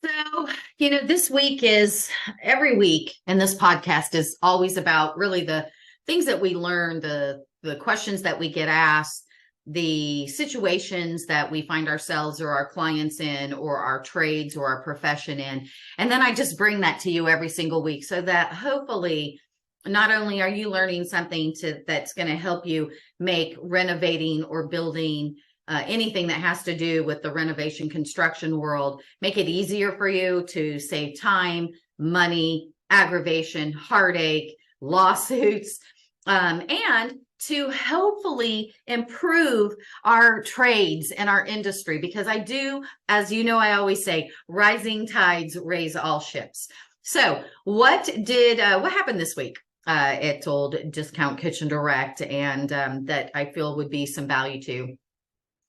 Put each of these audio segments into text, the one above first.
So, this week is every week, and this podcast is always about really the things that we learn, the questions that we get asked, the situations that we find ourselves or our clients in, or our trades or our profession in. And then I just bring that to you every single week so that hopefully not only are you learning something that's going to help you make renovating or building anything that has to do with the renovation construction world, make it easier for you to save time, money, aggravation, heartache, lawsuits, and to hopefully improve our trades and our industry. Because I do, as you know, I always say, rising tides raise all ships. So what happened this week at Old Discount Kitchen Direct, and that I feel would be some value to?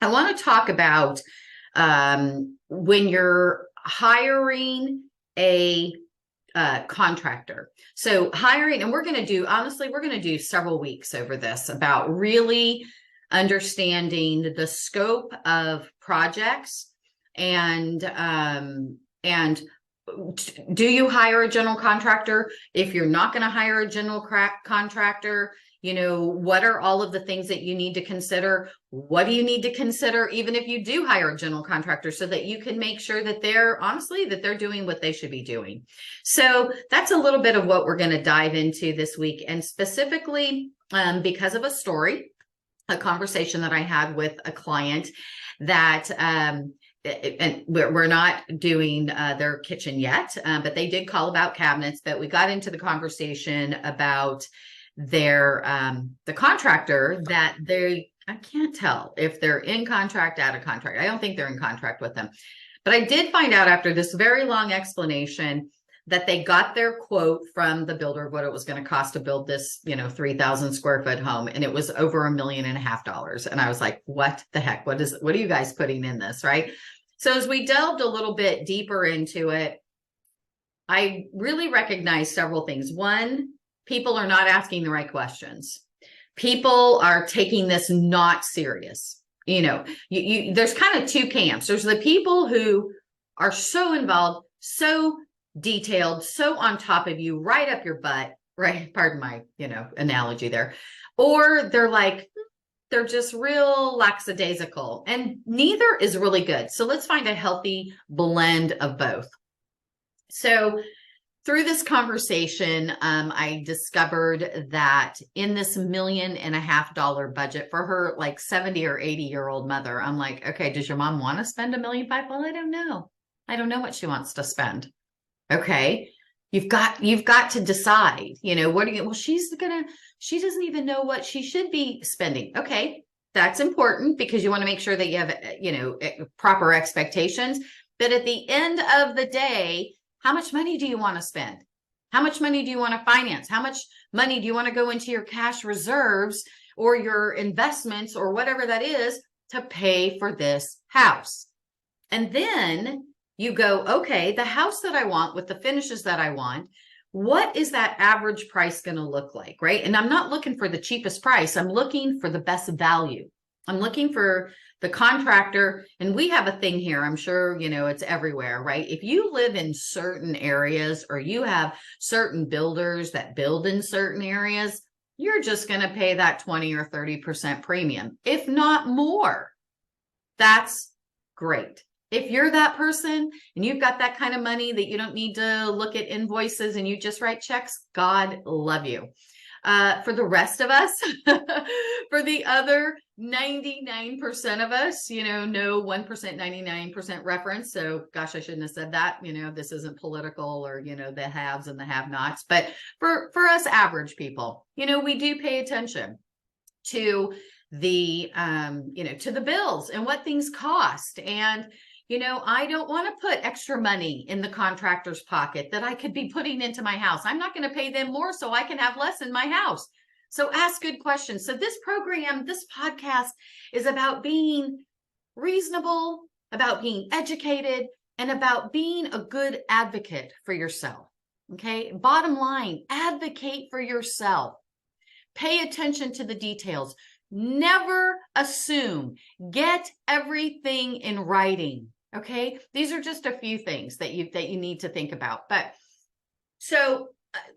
I want to talk about when you're hiring a contractor. So hiring, and we're going to do several weeks over this about really understanding the scope of projects and do you hire a general contractor? If you're not going to hire a general contractor, what are all of the things that you need to consider? What do you need to consider, even if you do hire a general contractor, so that you can make sure that they're doing what they should be doing? So that's a little bit of what we're going to dive into this week. And specifically, because of a conversation that I had with a client that, and we're not doing their kitchen yet, but they did call about cabinets. But we got into the conversation about the contractor that I can't tell if they're in contract, out of contract. I don't think they're in contract with them. But I did find out after this very long explanation that they got their quote from the builder of what it was going to cost to build this, 3,000 square foot home. And it was over $1.5 million. And I was like, what the heck? What are you guys putting in this? Right. So as we delved a little bit deeper into it, I really recognized several things. One, people are not asking the right questions. People are taking this not serious. There's kind of two camps. There's the people who are so involved, so detailed, so on top of you, right up your butt, right? Pardon my, analogy there. Or they're just real lackadaisical, and neither is really good. So let's find a healthy blend of both. So through this conversation, I discovered that in this $1.5 million budget for her, 70 or 80-year-old mother, I'm like, okay, does your mom want to spend $1.5 million? Well, I don't know. I don't know what she wants to spend. Okay. You've got to decide, well, she doesn't even know what she should be spending. Okay. That's important because you want to make sure that you have, proper expectations. But at the end of the day, how much money do you want to spend? How much money do you want to finance? How much money do you want to go into your cash reserves or your investments or whatever that is to pay for this house? And then you go, okay, the house that I want with the finishes that I want, what is that average price going to look like, right? And I'm not looking for the cheapest price. I'm looking for the best value. I'm looking for the contractor. And we have a thing here. I'm sure, it's everywhere, right? If you live in certain areas or you have certain builders that build in certain areas, you're just going to pay that 20 or 30% premium, if not more. That's great. If you're that person and you've got that kind of money that you don't need to look at invoices and you just write checks, God love you. For the rest of us, for the other 99% of us, no 1%, 99% reference. So gosh, I shouldn't have said that. This isn't political or, the haves and the have-nots. But for us average people, we do pay attention to the, to the bills and what things cost. And I don't want to put extra money in the contractor's pocket that I could be putting into my house. I'm not going to pay them more so I can have less in my house. So ask good questions. So this podcast is about being reasonable, about being educated, and about being a good advocate for yourself. Okay. Bottom line, advocate for yourself. Pay attention to the details. Never assume. Get everything in writing. Okay. These are just a few things that you need to think about. But so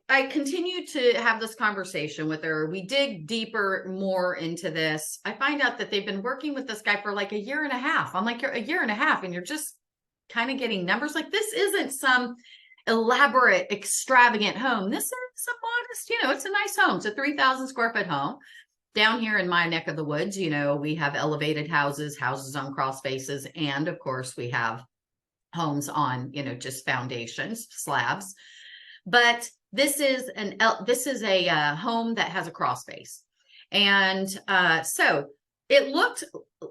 I continue to have this conversation with her. We dig deeper more into this. I find out that they've been working with this guy for like a year and a half. I'm like, you're a year and a half and you're just kind of getting numbers. Like, this isn't some elaborate, extravagant home. This is a modest, it's a nice home. It's a 3,000 square foot home. Down here in my neck of the woods, we have elevated houses on crawl spaces, and of course we have homes on, just foundations, slabs. But this is a home that has a crawl space. And so it looked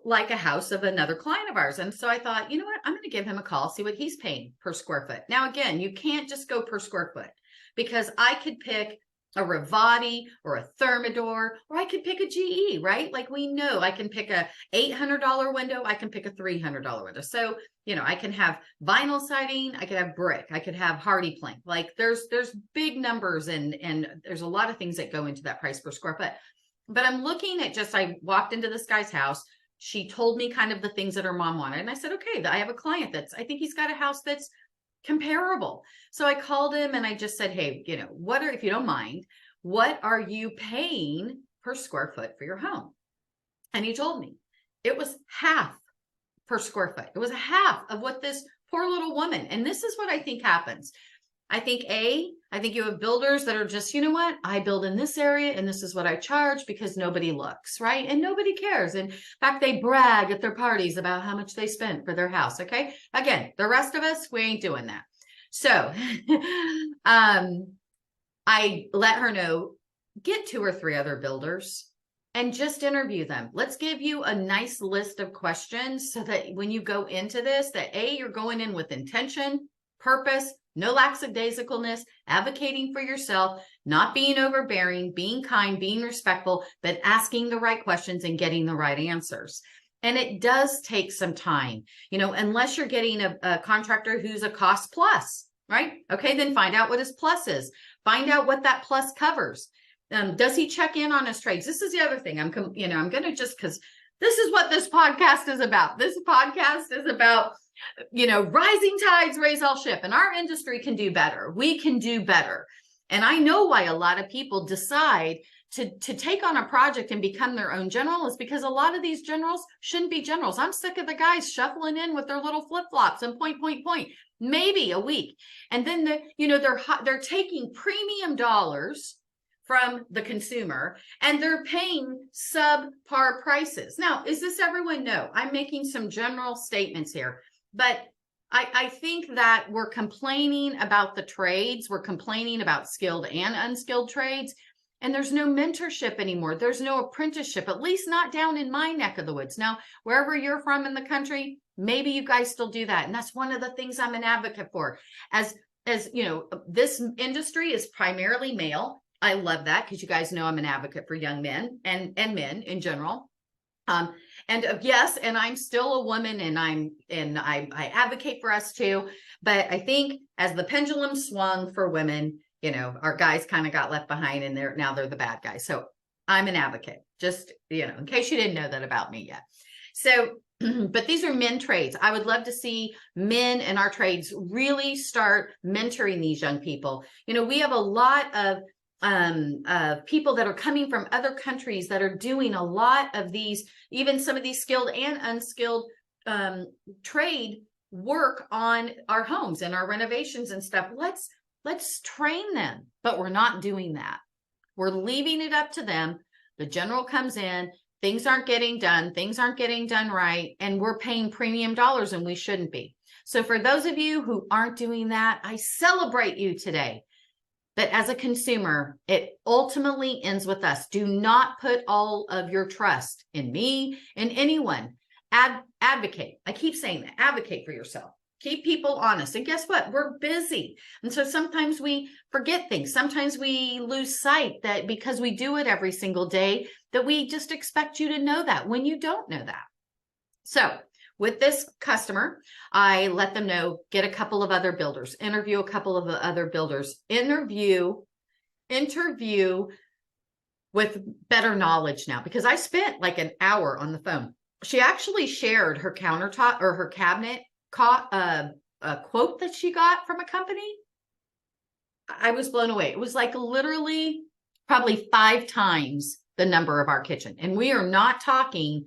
like a house of another client of ours. And so I thought, you know what, I'm going to give him a call, see what he's paying per square foot. Now, again, you can't just go per square foot, because I could pick a Rivati or a Thermador, or I could pick a GE, right? Like, we know I can pick a $800 window. I can pick a $300 window. So, I can have vinyl siding. I could have brick. I could have hardy plank. Like, there's big numbers, and there's a lot of things that go into that price per square foot. But I'm looking at I walked into this guy's house. She told me kind of the things that her mom wanted. And I said, okay, I have a client I think he's got a house that's comparable. So I called him and I just said, hey, if you don't mind, what are you paying per square foot for your home? And he told me it was half per square foot. It was a half of what this poor little woman. And this is what I think happens. I think you have builders that are just, you know what, I build in this area and this is what I charge, because nobody looks, right? And nobody cares. In fact, they brag at their parties about how much they spent for their house. Okay. Again, the rest of us, we ain't doing that. So I let her know, get 2 or 3 other builders and just interview them. Let's give you a nice list of questions so that when you go into this, that you're going in with intention, purpose, no lackadaisicalness, advocating for yourself, not being overbearing, being kind, being respectful, but asking the right questions and getting the right answers. And it does take some time, unless you're getting a contractor who's a cost plus, right? Okay, then find out what his plus is. Find out what that plus covers. Does he check in on his trades? This is the other thing. I'm going to because this is what this podcast is about. This podcast is about rising tides raise all ship, and our industry can do better. We can do better. And I know why a lot of people decide to take on a project and become their own general, is because a lot of these generals shouldn't be generals. I'm sick of the guys shuffling in with their little flip-flops and point, maybe a week. And then they're taking premium dollars from the consumer, and they're paying subpar prices. Now, is this everyone? No, I'm making some general statements here. But I think that we're complaining about the trades. We're complaining about skilled and unskilled trades. And there's no mentorship anymore. There's no apprenticeship, at least not down in my neck of the woods. Now, wherever you're from in the country, maybe you guys still do that. And that's one of the things I'm an advocate for. As this industry is primarily male. I love that, because you guys know I'm an advocate for young men and men in general. Yes, and I'm still a woman, and I advocate for us too. But I think as the pendulum swung for women, our guys kind of got left behind, and they're the bad guys. So I'm an advocate, just, in case you didn't know that about me yet. So, but these are men trades. I would love to see men in our trades really start mentoring these young people. We have a lot of people that are coming from other countries that are doing a lot of these, even some of these skilled and unskilled trade work on our homes and our renovations and stuff. Let's train them, but we're not doing that. We're leaving it up to them. The general comes in, things aren't getting done right, and we're paying premium dollars, and we shouldn't be. So for those of you who aren't doing that, I celebrate you today. But as a consumer, it ultimately ends with us. Do not put all of your trust in me, in anyone. Advocate. I keep saying that. Advocate for yourself. Keep people honest. And guess what? We're busy. And so sometimes we forget things. Sometimes we lose sight that because we do it every single day, that we just expect you to know that when you don't know that. So with this customer, I let them know, get a couple of other builders, interview a couple of other builders, interview with better knowledge now, because I spent like an hour on the phone. She actually shared her countertop or her cabinet caught a quote that she got from a company, I was blown away. It was like literally probably 5 times the number of our kitchen. And we are not talking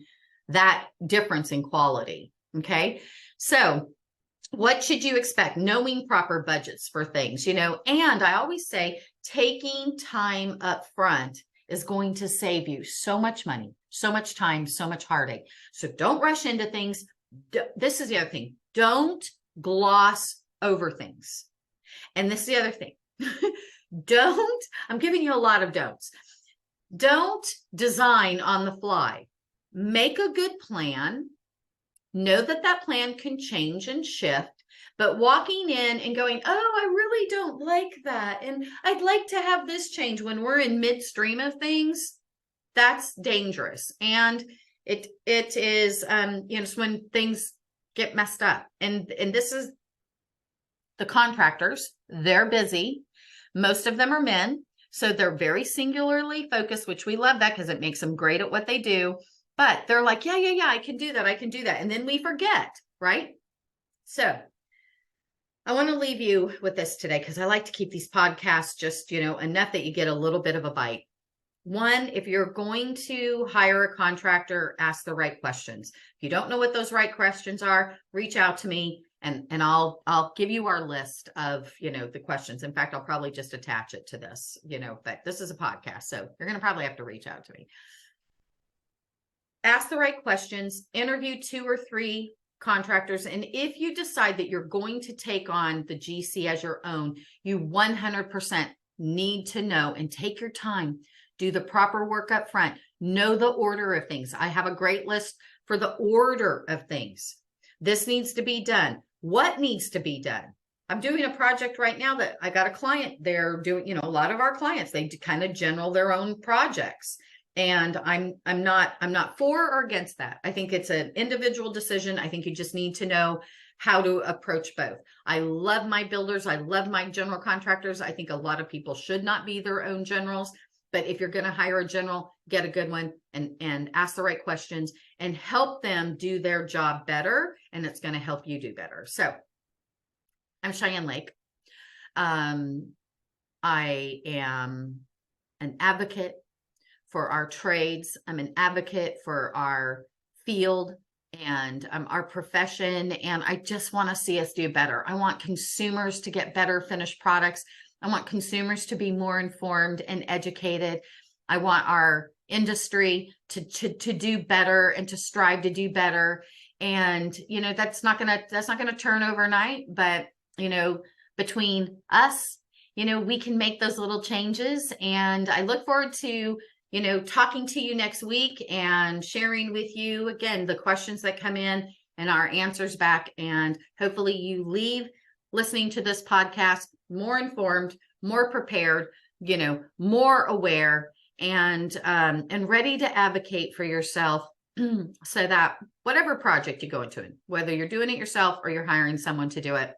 that difference in quality. Okay. So what should you expect? Knowing proper budgets for things, and I always say taking time up front is going to save you so much money, so much time, so much heartache. So don't rush into things. This is the other thing. Don't gloss over things. And this is the other thing. I'm giving you a lot of don'ts. Don't design on the fly. Make a good plan. Know that plan can change and shift, but walking in and going, oh, I really don't like that, and I'd like to have this change when we're in midstream of things, that's dangerous. And it is, it's when things get messed up. And this is the contractors. They're busy. Most of them are men. So they're very singularly focused, which we love that because it makes them great at what they do. But they're like, yeah, I can do that. I can do that. And then we forget, right? So I want to leave you with this today because I like to keep these podcasts just, enough that you get a little bit of a bite. One, if you're going to hire a contractor, ask the right questions. If you don't know what those right questions are, reach out to me and I'll give you our list of, the questions. In fact, I'll probably just attach it to this, but this is a podcast. So you're going to probably have to reach out to me. Ask the right questions, interview 2 or 3 contractors. And if you decide that you're going to take on the GC as your own, you 100% need to know and take your time, do the proper work up front, know the order of things. I have a great list for the order of things. This needs to be done. What needs to be done? I'm doing a project right now that I got a client. They're doing, a lot of our clients, they kind of general their own projects. And I'm not for or against that. I think it's an individual decision. I think you just need to know how to approach both. I love my builders. I love my general contractors. I think a lot of people should not be their own generals. But if you're going to hire a general, get a good one and ask the right questions and help them do their job better. And it's going to help you do better. So I'm Cheyanne Lake. I am an advocate for our trades. I'm an advocate for our field and our profession. And I just want to see us do better. I want consumers to get better finished products. I want consumers to be more informed and educated. I want our industry to do better and to strive to do better. And, that's not going to turn overnight, but, between us, we can make those little changes. And I look forward to talking to you next week and sharing with you again the questions that come in and our answers back. And hopefully you leave listening to this podcast more informed, more prepared, more aware and ready to advocate for yourself so that whatever project you go into, whether you're doing it yourself or you're hiring someone to do it,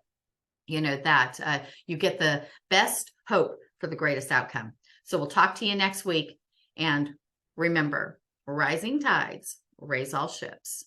that you get the best hope for the greatest outcome. So we'll talk to you next week. And remember, rising tides raise all ships.